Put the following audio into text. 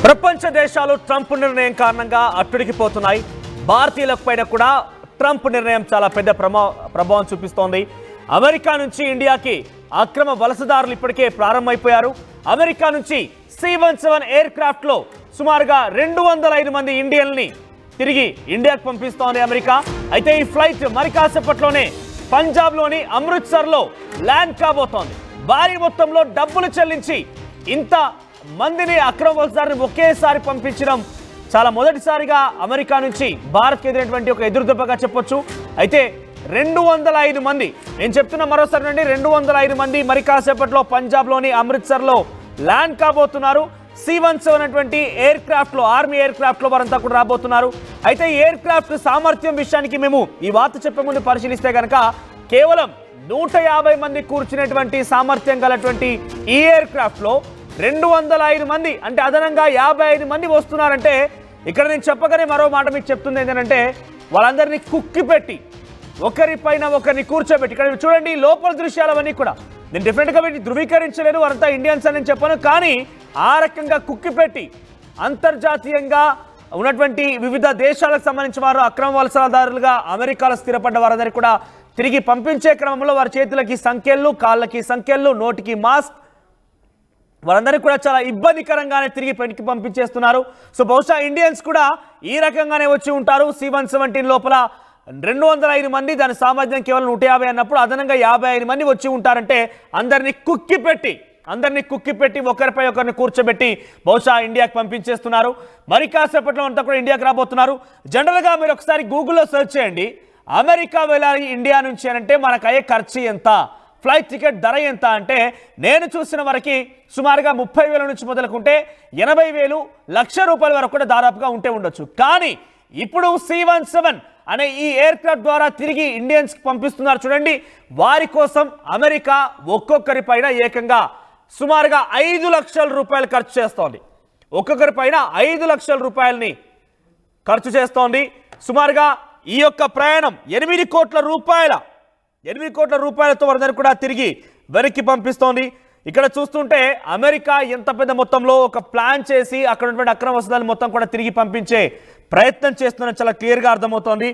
ప్రపంచ దేశాలు ట్రంప్ నిర్ణయం కారణంగా అట్టుడికిపోతున్నాయి. భారతీయులపైన కూడా ట్రంప్ నిర్ణయం చాలా పెద్ద ప్రభావం చూపిస్తోంది. అమెరికా నుంచి ఇండియాకి అక్రమ వలసదారులు ఇప్పటికే ప్రారంభమైపోయారు. అమెరికా నుంచి C-17 ఎయిర్ క్రాఫ్ట్ లో సుమారుగా 205 మంది ఇండియన్ని తిరిగి ఇండియాకు పంపిస్తోంది అమెరికా. అయితే ఈ ఫ్లైట్ మరి కాసేపట్లోనే పంజాబ్ లోని అమృత్సర్ లో ల్యాండ్ కాబోతోంది. భారీ మొత్తంలో డబ్బులు చెల్లించి ఇంత మందిని అక్రమ వలసదారుని ఒకేసారి పంపించడం చాలా మొదటిసారిగా అమెరికా నుంచి భారత్కి ఎదురైనటువంటి ఒక ఎదురుదెబ్బగా చెప్పొచ్చు. అయితే 205 మంది, నేను చెప్తున్నా మరోసారి నుండి 205 మంది మరి కాసేపట్లో పంజాబ్లోని అమృత్సర్లో ల్యాండ్ కాబోతున్నారు. C-17 అనేటువంటి ఎయిర్ క్రాఫ్ట్ లో, ఆర్మీ ఎయిర్ క్రాఫ్ట్ లో వారంతా కూడా రాబోతున్నారు. అయితే ఎయిర్ క్రాఫ్ట్ సామర్థ్యం విషయానికి మేము ఈ వార్త చెప్పే ముందు పరిశీలిస్తే కనుక కేవలం 150 మంది కూర్చునేటువంటి సామర్థ్యం గలటువంటి ఈ ఎయిర్ క్రాఫ్ట్ లో 205 మంది అంటే అదనంగా 55 మంది వస్తున్నారంటే ఇక్కడ నేను చెప్పగానే మరో మాట మీకు చెప్తుంది ఏంటంటే వాళ్ళందరినీ కుక్కి పెట్టి ఒకరిపైన ఒకరిని కూర్చోబెట్టి, ఇక్కడ చూడండి లోపల దృశ్యాలు అవన్నీ కూడా నేను డెఫినెట్గా వీటిని ధృవీకరించలేను, వారంతా ఇండియన్స్ అని చెప్పాను, కానీ ఆ రకంగా కుక్కి పెట్టి అంతర్జాతీయంగా ఉన్నటువంటి వివిధ దేశాలకు సంబంధించిన వారు అక్రమ వలసదారులుగా అమెరికాలో స్థిరపడ్డ వారందరికీ కూడా తిరిగి పంపించే క్రమంలో వారి చేతులకి సంఖ్యలు, కాళ్ళకి సంఖ్యలు, నోటికి మాస్క్, వారందరికీ కూడా చాలా ఇబ్బందికరంగానే తిరిగి పెట్టి పంపించేస్తున్నారు. సో బహుశా ఇండియన్స్ కూడా ఈ రకంగానే వచ్చి ఉంటారు. C-117 లోపల 205 మంది, దాని సామర్థ్యం కేవలం 150 అన్నప్పుడు అదనంగా 55 మంది వచ్చి ఉంటారంటే అందరినీ కుక్కి పెట్టి ఒకరిపై ఒకరిని కూర్చోబెట్టి బహుశా ఇండియాకి పంపించేస్తున్నారు. మరి కాసేపట్లో అంతా కూడా ఇండియాకి రాబోతున్నారు. జనరల్గా మీరు ఒకసారి గూగుల్లో సెర్చ్ చేయండి, అమెరికా వెళ్ళాలి ఇండియా నుంచి అంటే మనకు అయ్యే ఖర్చు ఎంత, ఫ్లైట్ టికెట్ ధర ఎంత అంటే నేను చూసిన వరకు సుమారుగా 30,000 నుంచి మొదలుకుంటే 80,000, ₹1,00,000 వరకు కూడా దాదాపుగా ఉంటే ఉండొచ్చు. కానీ ఇప్పుడు C-17 అనే ఈ ఎయిర్ క్రాఫ్ట్ ద్వారా తిరిగి ఇండియన్స్కి పంపిస్తున్నారు చూడండి. వారి కోసం అమెరికా ఒక్కొక్కరి పైన ఏకంగా సుమారుగా ₹5,00,000 ఖర్చు చేస్తోంది. ఒక్కొక్కరి పైన ₹5,00,000 ఖర్చు చేస్తోంది. సుమారుగా ఈ యొక్క ప్రయాణం 8 కోట్ల రూపాయలతో వారందరూ కూడా తిరిగి వెనక్కి పంపిస్తోంది. ఇక్కడ చూస్తుంటే అమెరికా ఎంత పెద్ద మొత్తంలో ఒక ప్లాన్ చేసి అక్కడ ఉన్నటువంటి అక్రమ వసతులు మొత్తం కూడా తిరిగి పంపించే ప్రయత్నం చేస్తున్న చాలా క్లియర్గా అర్థమవుతోంది.